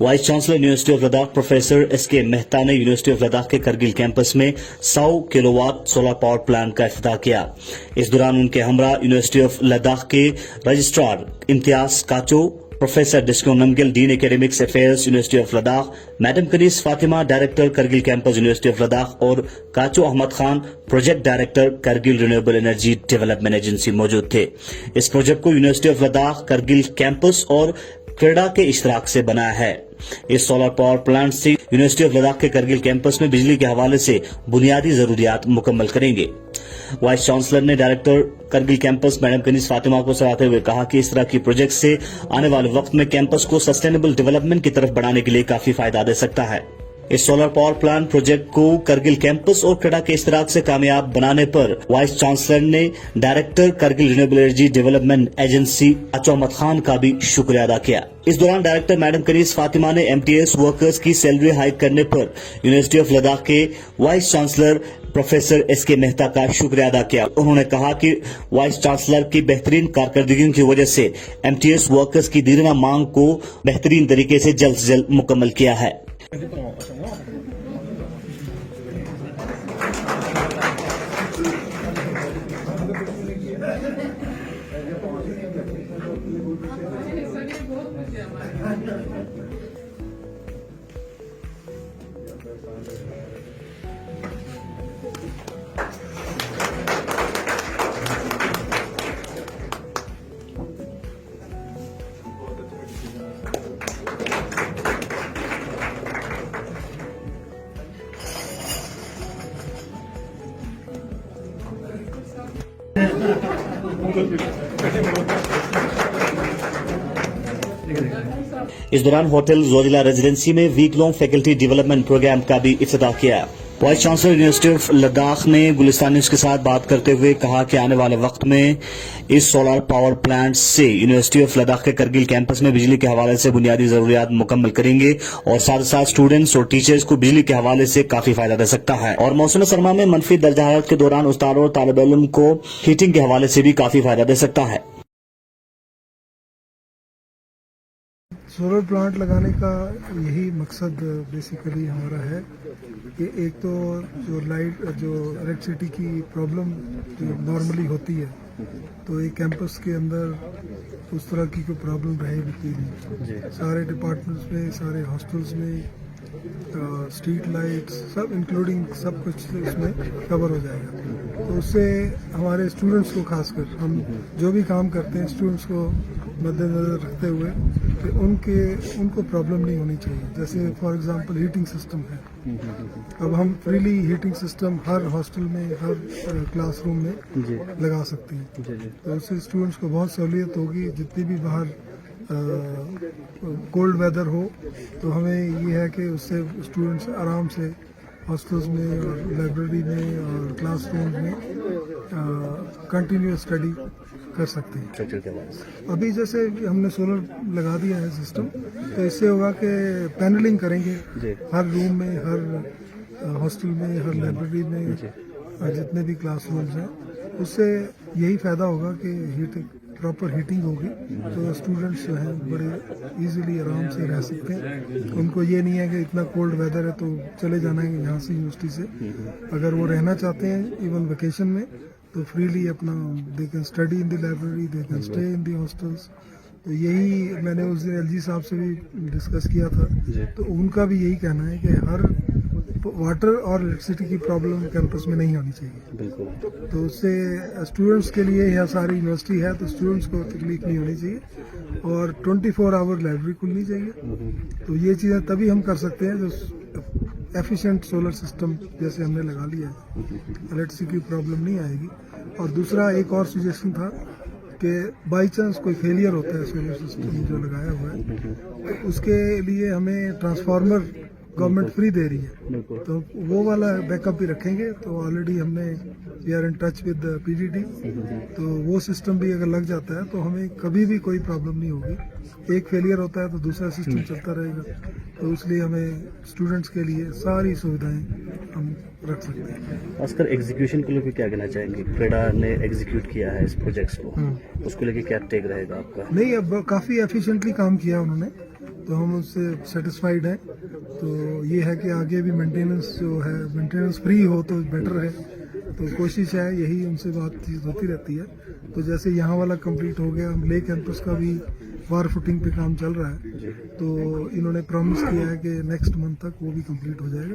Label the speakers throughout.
Speaker 1: Vice chancellor University of Ladakh professor SK Mehta ने University of Ladakh के Kargil campus में 100 किलोवाट सोलर पावर प्लांट का इफ्तिताह किया। इस दौरान उनके हमरा यूनिवर्सिटी ऑफ लद्दाख के रजिस्ट्रार इम्तियाज काचो, प्रोफेसर डिस्को Namgyal, dean academics affairs university of Ladakh, madam Kaneez Fatima, director Kargil campus university of Ladakh और Kacho Ahmad Khan, project director Kargil renewable energy development agency मौजूद थे। इस प्रोजेक्ट को university of Ladakh, Kargil campus और क्रेडा के इश्तराक से बनाया है। इस सोलर पावर प्लांट से यूनिवर्सिटी ऑफ लद्दाख के करगिल कैंपस में बिजली के हवाले से बुनियादी जरूरियात मुकम्मल करेंगे। वाइस चांसलर ने director Kargil campus madam Kaneez Fatima को सराहते हुए कहा कि इस तरह की प्रोजेक्ट से आने वाले वक्त में कैंपस को सस्टेनेबल डेवलपमेंट की तरफ बढ़ाने के लिए काफी फायदा दे सकता है। इस सोलर पावर प्लांट प्रोजेक्ट को करगिल कैंपस और क्रेडा के इश्तराक से कामयाब बनाने पर वाइस चांसलर ने director Kargil renewable energy development agency काचो अहमद खान का भी शुक्रिया अदा किया। इस दौरान डायरेक्टर मैडम कनीस फातिमा ने एमटीएस वर्कर्स की सैलरी हाइक करने पर यूनिवर्सिटी ऑफ लद्दाख के vice chancellor professor SK Mehta का शुक्रिया अदा किया। उन्होंने कहा कि वाइस चांसलर की बेहतरीन कारकर्दगी की वजह से एमटीएस वर्कर्स की दीर्घा मांग को बेहतरीन तरीके से जल्द मुकम्मल किया है। इस दौरान होटल जोजिला रेजिडेंसी में week long faculty development programme का भी इफ्तिताह किया। Vice chancellor University of Ladakh ने गुलिस्तान न्यूज के साथ बात करते हुए कहा कि आने वाले वक्त में इस सोलर पावर प्लांट से यूनिवर्सिटी ऑफ लद्दाख के करगिल कैंपस में बिजली के हवाले से बुनियादी जरूरियात मुकम्मल करेंगे और साथ ही साथ स्टूडेंट्स और टीचर्स को बिजली के हवाले से काफी फायदा दे सकता है। और मौसम सरमा में मनफी दर्जा हरारत के दौरान उस्ताद और तालिब इल्म को हीटिंग के हवाले से भी काफी फायदा दे सकता है।
Speaker 2: सोलर प्लांट लगाने का यही मकसद बेसिकली हमारा है कि एक तो जो इलेक्ट्रिसिटी की प्रॉब्लम जो नॉर्मली होती है तो एक कैंपस के अंदर उस तरह की कोई प्रॉब्लम रहे भी नहीं। सारे डिपार्टमेंट्स में, सारे हॉस्टल्स में स्ट्रीट लाइट्स सब इंक्लूडिंग सब कुछ इसमें कवर हो जाएगा। तो उससे हमारे स्टूडेंट्स को, खासकर हम जो भी काम करते हैं स्टूडेंट्स को मद्देनजर रखते हुए कि उनको प्रॉब्लम नहीं होनी चाहिए। जैसे फॉर एग्जांपल हीटिंग सिस्टम है, अब हम फ्रीली हीटिंग सिस्टम हर हॉस्टल में, हर क्लासरूम में लगा सकते हैं। तो उससे स्टूडेंट्स को बहुत सहूलियत होगी। जितनी भी बाहर कोल्ड वेदर हो तो हमें ये है कि उससे स्टूडेंट्स आराम से हॉस्टल्स में और लाइब्रेरी में और क्लासरूम में कंटिन्यूअस स्टडी कर सकते हैं। अभी जैसे हमने सोलर लगा दिया है सिस्टम, तो इससे होगा कि पैनलिंग करेंगे हर रूम में, हर हॉस्टल में, हर लाइब्रेरी में, जितने भी क्लासरूम्स हैं। उससे यही फ़ायदा होगा कि प्रॉपर हीटिंग होगी तो स्टूडेंट्स जो हैं बड़े इजीली आराम से रह सकते हैं। उनको ये नहीं है कि इतना कोल्ड वेदर है तो चले जाना है यहाँ से यूनिवर्सिटी से। अगर वो रहना चाहते हैं इवन वेकेशन में तो फ्रीली अपना they can study in the library, they can stay in the hostels. तो यही मैंने उस दिन एलजी साहब से भी डिस्कस किया था, तो उनका भी यही कहना है कि हर वाटर और इलेक्ट्रिसिटी की प्रॉब्लम कैंपस में नहीं होनी चाहिए। तो उससे स्टूडेंट्स के लिए यह सारी यूनिवर्सिटी है तो स्टूडेंट्स को तकलीफ नहीं होनी चाहिए और 24 आवर लाइब्रेरी खुलनी चाहिए। तो ये चीज़ें तभी हम कर सकते हैं जो एफिशिएंट सोलर सिस्टम जैसे हमने लगा लिया है, इलेक्ट्रिसिटी की प्रॉब्लम नहीं आएगी। और दूसरा एक और सजेशन था कि बाई चांस कोई फेलियर होता है सोलर सिस्टम जो लगाया हुआ है तो उसके लिए हमें ट्रांसफार्मर गवर्नमेंट फ्री दे रही है, तो वो वाला बैकअप भी रखेंगे। तो ऑलरेडी हमने we are in touch with PDD, तो वो सिस्टम भी अगर लग जाता है तो हमें कभी भी कोई प्रॉब्लम नहीं होगी। एक फेलियर होता है तो दूसरा सिस्टम चलता रहेगा। तो इसलिए हमें स्टूडेंट्स के लिए सारी सुविधाएं हम रख सकते हैं।
Speaker 1: खासकर एग्जीक्यूशन के लिए क्या कहना चाहेंगे? क्रेडा ने एग्जीक्यूट किया है इस प्रोजेक्ट्स को, उसको लेके क्या टेक रहेगा आपका?
Speaker 2: नहीं, अब काफ़ी एफिशिएंटली काम किया उन्होंने तो हम उससे सेटिस्फाइड हैं। तो ये है कि आगे भी मेंटेनेंस जो है मेंटेनेंस फ्री हो तो बेटर है, तो कोशिश है, यही उनसे बातचीत होती रहती है। तो जैसे यहाँ वाला कंप्लीट हो गया, ले कैंपस का भी वार फुटिंग पे काम चल रहा है, तो इन्होंने प्रॉमिस किया है कि नेक्स्ट मंथ तक वो भी कंप्लीट हो जाएगा।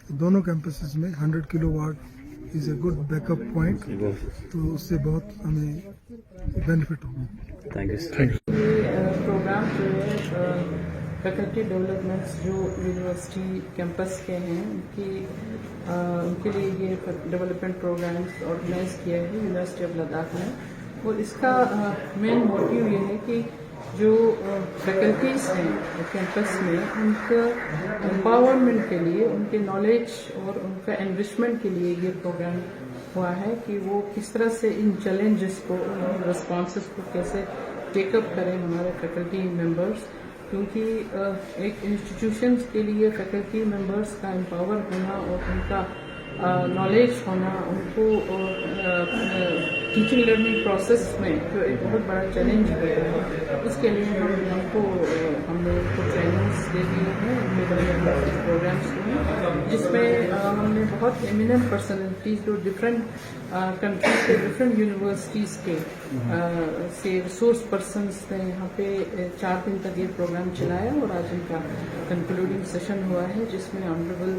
Speaker 2: तो दोनों कैंपसेस में 100 kilowatt is a good backup point, तो उससे बहुत हमें बेनिफिट होगा।
Speaker 1: Thank you.
Speaker 3: ये प्रोग्राम जो है फैकल्टी डेवलपमेंट्स जो यूनिवर्सिटी कैंपस के हैं उनके लिए ये डेवलपमेंट प्रोग्राम्स ऑर्गेनाइज किया है यूनिवर्सिटी ऑफ लद्दाख में। और इसका मेन मोटिव ये है कि जो फैकल्टीज़ हैं कैंपस में उनका एम्पावरमेंट के लिए, उनके नॉलेज और उनका एनरिचमेंट के लिए ये प्रोग्राम हुआ है कि वो किस तरह से इन चैलेंजेस को, रिस्पॉन्सेस को कैसे टेकअप करें हमारे फैकल्टी मेंबर्स। क्योंकि एक इंस्टीट्यूशंस के लिए फैकल्टी मेंबर्स का एम्पावर होना और उनका नॉलेज होना, उनको टीचिंग लर्निंग प्रोसेस में जो एक बहुत बड़ा चैलेंज है, उसके लिए हमने उनको ट्रेनिंग्स दे दी हैं, उनके प्रोग्राम्स हुए जिसमें हमने बहुत एमिनेंट पर्सनैलिटीज़ जो डिफरेंट कंट्रीज के डिफरेंट यूनिवर्सिटीज़ के से रिसोर्स पर्सनस ने यहाँ पे 4 दिन तक ये प्रोग्राम चलाया और आज इनका कंक्लूडिंग सेशन हुआ है जिसमें honourable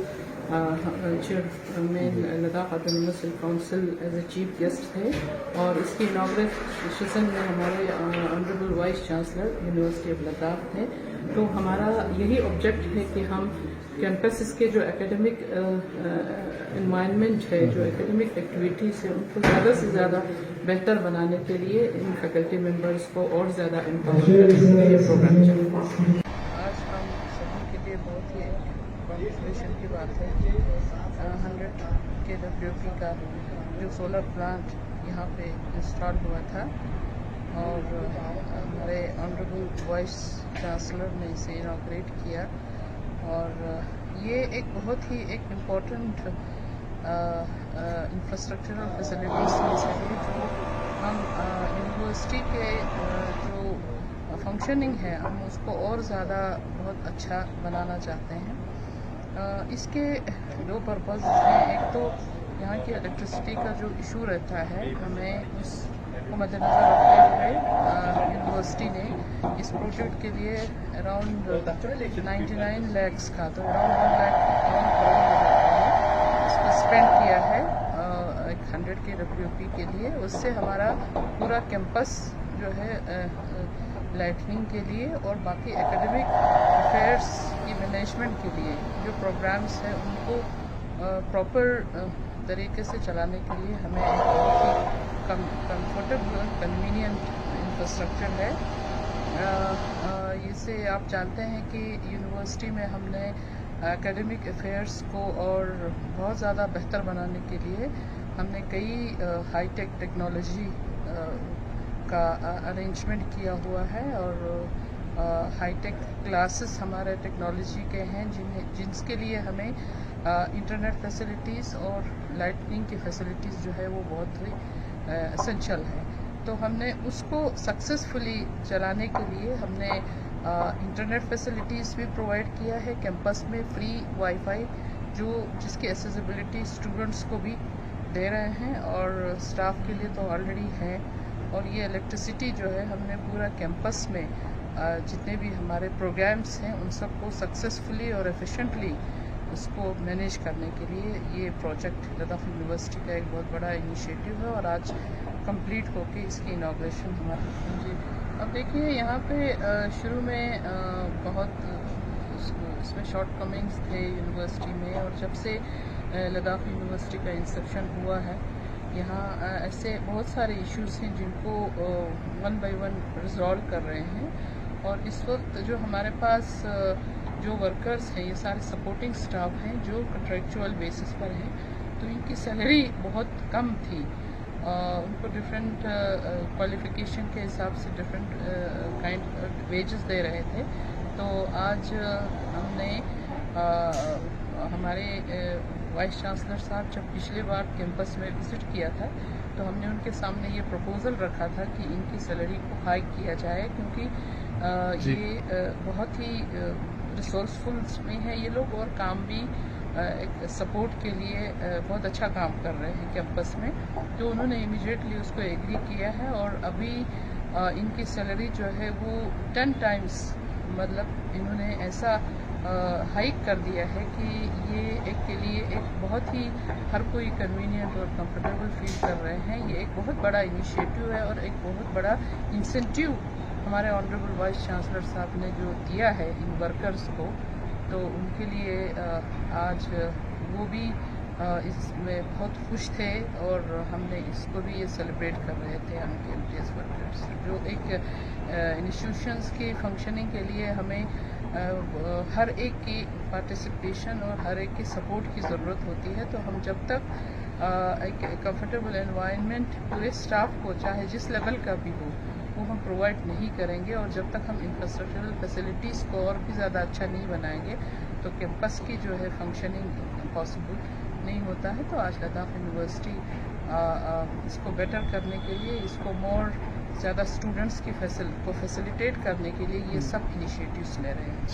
Speaker 3: chairman Ladakh autonomous council as a chief guest थे और इसकी इनॉग्रेशन सेशन में हमारे honourable vice chancellor University of Ladakh थे। तो हमारा यही ऑब्जेक्ट है कि हम कैंपस के जो एकेडमिक एनवायरनमेंट है, जो एकेडमिक एक्टिविटीज़ है, उनको ज़्यादा से ज़्यादा बेहतर बनाने के लिए इन फैकल्टी मेंबर्स को और ज़्यादा एम्पावर करने के लिए ये प्रोग्राम चल रहा है। आज हम सभी के लिए बहुत ही कॉन्ग्रेचुलेशन की बात है कि 100 KWP का जो सोलर प्लांट यहाँ पे इंस्टॉल हुआ था और हमारे ऑनरेबल वाइस चांसलर ने इसे इनॉग्रेट किया। और ये एक बहुत ही एक इम्पोर्टेंट इंफ्रास्ट्रक्चरल फैसिलिटीज़ में से है जो हम यूनिवर्सिटी के जो फंक्शनिंग है हम उसको और ज़्यादा बहुत अच्छा बनाना चाहते हैं। इसके 2 पर्पज़ हैं। एक तो यहाँ की इलेक्ट्रिसिटी का जो इशू रहता है, हमें उसको मद्देनज़र रखते हुए यूनिवर्सिटी ने इस प्रोजेक्ट के लिए अराउंड 99 lakhs का, तो अराउंड 1 लाख इसको स्पेंड किया है 100 KWP के लिए। उससे हमारा पूरा कैंपस जो है लाइटनिंग के लिए और बाकी एकेडमिक अफेयर्स की मैनेजमेंट के लिए जो प्रोग्राम्स हैं उनको प्रॉपर तरीके से चलाने के लिए हमें एक बहुत ही कंफर्टेबल कन्वीनियंट इंफ्रास्ट्रक्चर है। इससे आप जानते हैं कि यूनिवर्सिटी में हमने एकेडमिक अफेयर्स को और बहुत ज़्यादा बेहतर बनाने के लिए हमने कई हाईटेक टेक्नोलॉजी का अरेंजमेंट किया हुआ है और हाईटेक क्लासेस हमारे टेक्नोलॉजी के हैं जिसके लिए हमें इंटरनेट फैसिलिटीज़ और लाइटनिंग की फैसिलिटीज़ जो है वो बहुत ही एसेंशियल है। तो हमने उसको सक्सेसफुली चलाने के लिए हमने इंटरनेट फैसिलिटीज़ भी प्रोवाइड किया है कैंपस में, फ्री वाईफाई जिसकी एक्सेसिबिलिटी स्टूडेंट्स को भी दे रहे हैं और स्टाफ के लिए तो ऑलरेडी है। और ये इलेक्ट्रिसिटी जो है हमने पूरा कैंपस में जितने भी हमारे प्रोग्राम्स हैं उन सबको सक्सेसफुली और एफिशिएंटली उसको मैनेज करने के लिए ये प्रोजेक्ट लद्दाख यूनिवर्सिटी का एक बहुत बड़ा इनिशिएटिव है और आज कंप्लीट होके इसकी इनॉग्रेशन हमारा जी। अब देखिए यहाँ पे शुरू में बहुत इसमें शॉर्ट कमिंग्स थे यूनिवर्सिटी में, और जब से लद्दाख यूनिवर्सिटी का इंसेप्शन हुआ है यहाँ ऐसे बहुत सारे इश्यूज हैं जिनको 1 by 1 रिजॉल्व कर रहे हैं। और इस वक्त जो हमारे पास जो वर्कर्स हैं ये सारे सपोर्टिंग स्टाफ हैं जो कंट्रेक्चुअल बेसिस पर हैं, तो इनकी सैलरी बहुत कम थी। उनको डिफरेंट क्वालिफिकेशन के हिसाब से डिफरेंट काइंड वेजेस दे रहे थे। तो आज हमने हमारे वाइस चांसलर साहब जब पिछली बार कैंपस में विज़िट किया था तो हमने उनके सामने ये प्रपोज़ल रखा था कि इनकी सैलरी को हाई किया जाए, क्योंकि یہ بہت ہی ریسورسفل میں ہے یہ لوگ، اور کام بھی ایک سپورٹ کے لیے بہت اچھا کام کر رہے ہیں کیمپس میں. تو انہوں نے امیڈیٹلی اس کو ایگری کیا ہے، اور ابھی ان کی سیلری جو ہے وہ 10 ٹائمز مطلب انہوں نے ایسا ہائیک کر دیا ہے کہ یہ ایک کے لیے ایک بہت ہی ہر کوئی کنوینئنٹ اور کمفرٹیبل فیل کر رہے ہیں. یہ ایک بہت بڑا انیشیٹو ہے اور ایک بہت بڑا انسینٹیو ہمارے آنریبل وائس چانسلر صاحب نے جو دیا ہے ان ورکرز کو. تو ان کے لیے آج وہ بھی اس میں بہت خوش تھے، اور ہم نے اس کو بھی یہ سیلیبریٹ کر رہے تھے ہم کے امتیاز ورکرز. جو ایک انسٹیٹیوشنس کی فنکشننگ کے لیے ہمیں ہر ایک کی پارٹیسپیشن اور ہر ایک کی سپورٹ کی ضرورت ہوتی ہے. تو ہم جب تک ایک کمفرٹیبل انوائرمنٹ پورے اسٹاف کو چاہے جس لیول کا بھی ہو وہ ہم پرووائڈ نہیں کریں گے، اور جب تک ہم انفراسٹرکچرل فیسلٹیز کو اور بھی زیادہ اچھا نہیں بنائیں گے تو کیمپس کی جو ہے فنکشننگ پاسبل نہیں ہوتا ہے. تو آج لداخ یونیورسٹی اس کو بیٹر کرنے کے لیے، اس کو مور زیادہ اسٹوڈنٹس کی کو فیسیلیٹیٹ کرنے کے لیے یہ سب انیشیٹوز لے رہے ہیں.